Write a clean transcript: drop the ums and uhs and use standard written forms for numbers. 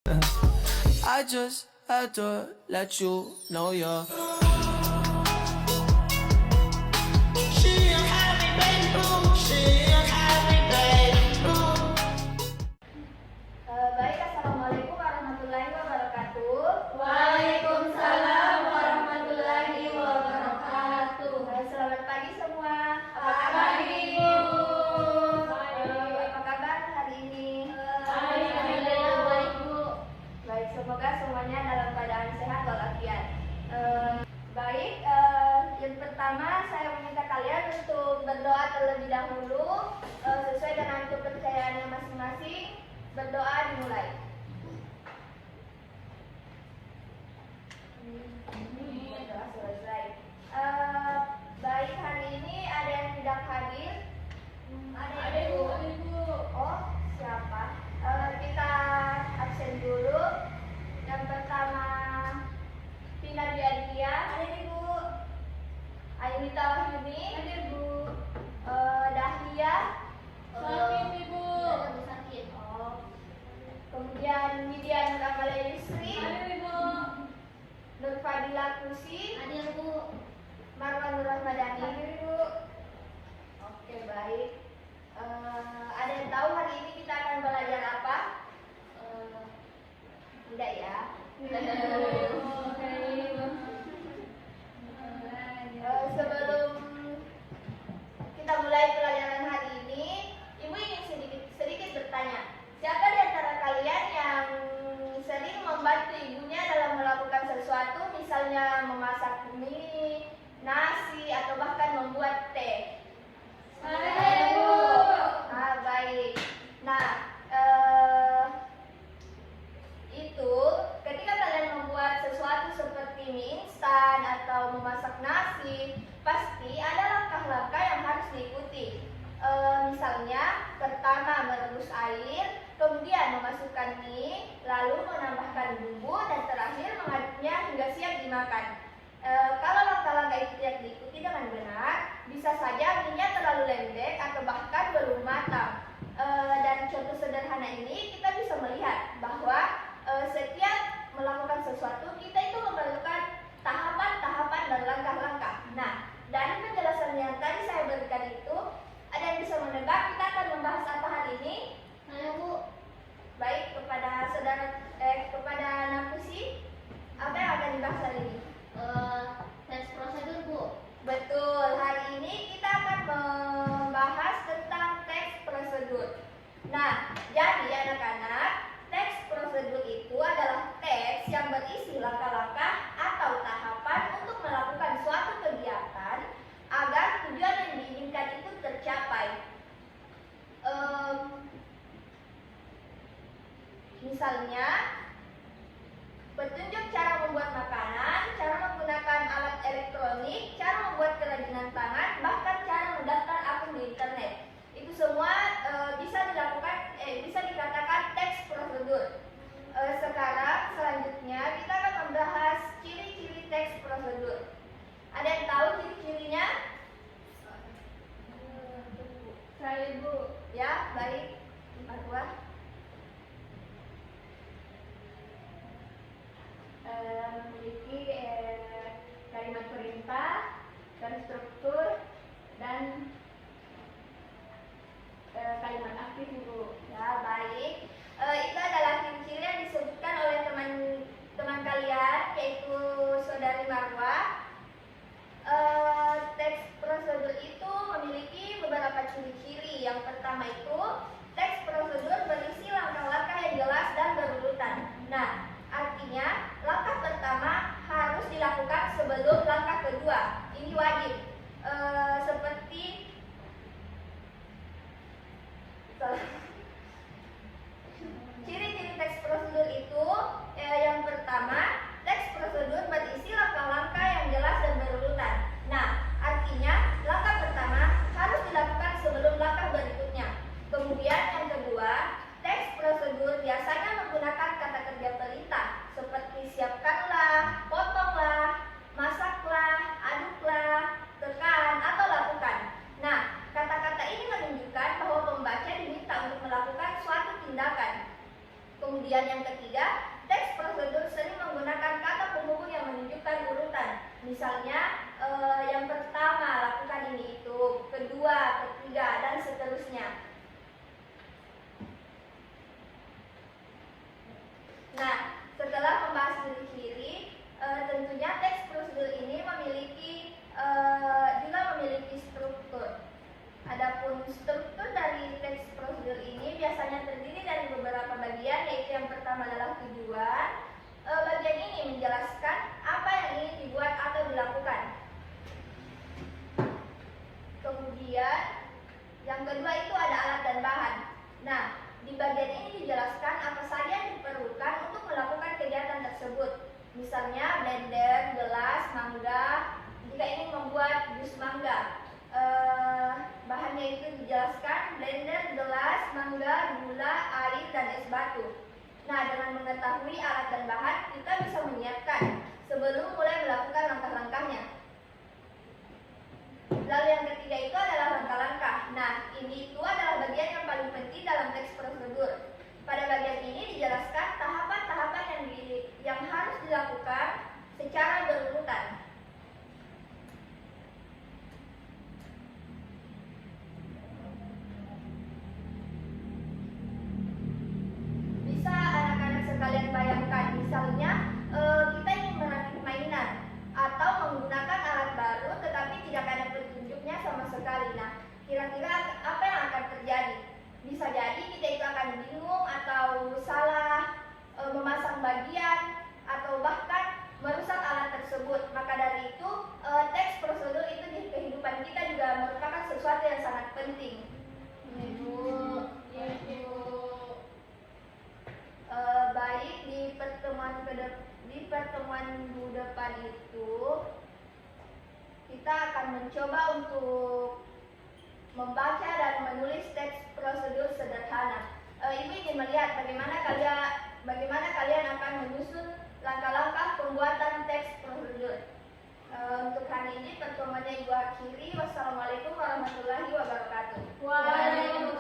I just had to let you know you're. She a happy baby boo. She a happy baby boo. Baik, assalamualaikum warahmatullahi wabarakatuh. Waalaikumsalam warahmatullahi wabarakatuh. Selamat pagi semua. Apa Selamat kabar? pagi, Ibu. Apa kabar hari ini? Alhamdulillah baik, Bu. Baik, semoga semuanya dalam keadaan sehat walafiat. Baik, yang pertama saya meminta kalian untuk berdoa terlebih dahulu sesuai dengan kepercayaannya masing-masing. Berdoa dimulai. Berdoa selesai. Baik, hari ini ada yang tidak hadir. Ada, Bu. Oh, siapa? Kita absen dulu. Yang pertama Vina Diadia. Ada Ibu. Ayunita Wahyuni. Ada Bu. Dahlia. Sakit, Ibu. Sakit. Oh. Kemudian Widya Nur Amalia Yusri. Ada, Ibu. Nur Fadila Kusi. Ada, Bu. Marwan Nur Rahmadani. Ada Ibu. Oke, baik. Ada yang tahu hari ini kita akan belajar apa? Tidak ya? Sebelum kita mulai pelajaran hari ini, Ibu ingin sedikit bertanya. Siapa di antara kalian yang sering membantu ibunya dalam melakukan sesuatu, misalnya memasak mie, nasi, atau bahkan membuat teh? Ada, Bu. Baik. Nah, itu ketika kalian membuat sesuatu seperti mie instan atau memasak nasi, pasti ada langkah-langkah yang harus diikuti. Misalnya, pertama merebus air, kemudian memasukkan mie, lalu menambahkan bumbu, dan terakhir mengaduknya hingga siap dimakan. Kalau langkah-langkah itu tidak diikuti dengan benar, bisa saja mie-nya terlalu lembek atau bahkan belum matang. Dari contoh sederhana ini kita bisa melihat bahwa setiap melakukan sesuatu kita itu memerlukan tahapan-tahapan dan langkah-langkah. Nah, dari penjelasan yang tadi saya berikan itu, ada yang bisa menebak kita akan membahas apa hari ini? Ada, Bu. Baik, kepada Nakusi, apa yang akan dibahas hari ini? Tes prosedur, Bu. Betul, hari ini kita akan membahas tentang teks prosedur. Nah, jadi anak-anak, teks prosedur itu adalah teks yang berisi langkah-langkah atau tahapan untuk melakukan suatu kegiatan agar tujuan yang diinginkan itu tercapai. Misalnya, petunjuk cara membuat makanan, cara menggunakan alat elektronik, cara membuat kerajinan tangan, bahkan cara mendaftar akun di internet. Itu semua bisa dikatakan teks prosedur. Sekarang selanjutnya kita akan membahas ciri-ciri teks prosedur. Ada yang tahu ciri-cirinya? Saya, Ibu. Ya, baik. Marwah. Memiliki kalimat perintah, dan struktur, dan kalimat aktif, Ibu. Ya, baik. Itu adalah ciri-ciri yang disebutkan oleh teman kalian, yaitu Saudari Marwah. Teks prosedur itu memiliki beberapa ciri-ciri. Yang pertama itu, teks prosedur berisi langkah-langkah yang jelas dan berurutan. Nah, artinya langkah pertama harus dilakukan sebelum langkah kedua. Ini wajib. Seperti Misalnya yang pertama lakukan ini itu, kedua, ketiga, dan seterusnya. Nah, setelah membahas ciri-ciri, tentunya teks prosedur ini juga memiliki struktur. Adapun struktur dari teks prosedur ini biasanya terdiri dari beberapa bagian, yaitu yang pertama adalah tujuan. Bagian ini menjelaskan apa yang ingin dibuat atau dilakukan. Kemudian yang kedua itu ada alat dan bahan. Nah, di bagian ini dijelaskan apa saja yang diperlukan untuk melakukan kegiatan tersebut. Misalnya blender, gelas, mangga, jika ingin membuat jus mangga. Bahannya itu dijelaskan blender, gelas, mangga, gula, air, dan es batu. Nah, dengan mengetahui alat dan bahan, kita bisa menyiapkan sebelum mulai melakukan langkah-langkahnya. Lalu yang ketiga itu adalah langkah-langkah. Nah, ini itu adalah bagian yang paling penting dalam teks prosedur. Pada bagian ini dijelaskan tahapan-tahapan yang harus dilakukan secara berurutan. Bisa anak-anak sekalian bayangkan, misalnya kita ingin merakit mainan atau menggunakan alat baru tetapi tidak ada petunjuknya sama sekali. Nah, kira-kira apa yang akan terjadi? Bisa jadi kita itu akan bingung atau salah memasang bagian atau bahkan merusak alat tersebut. Maka dari itu teks prosedur itu di kehidupan kita juga merupakan sesuatu yang sangat penting. Baik, di pertemuan minggu depan itu kita akan mencoba untuk membaca dan menulis teks prosedur sederhana. Ibu ingin melihat bagaimana kalian akan menyusun langkah-langkah pembuatan teks prosedur. Untuk hari ini pertemuannya Ibu akhiri. Wassalamualaikum warahmatullahi wabarakatuh. Waalaikumsalam.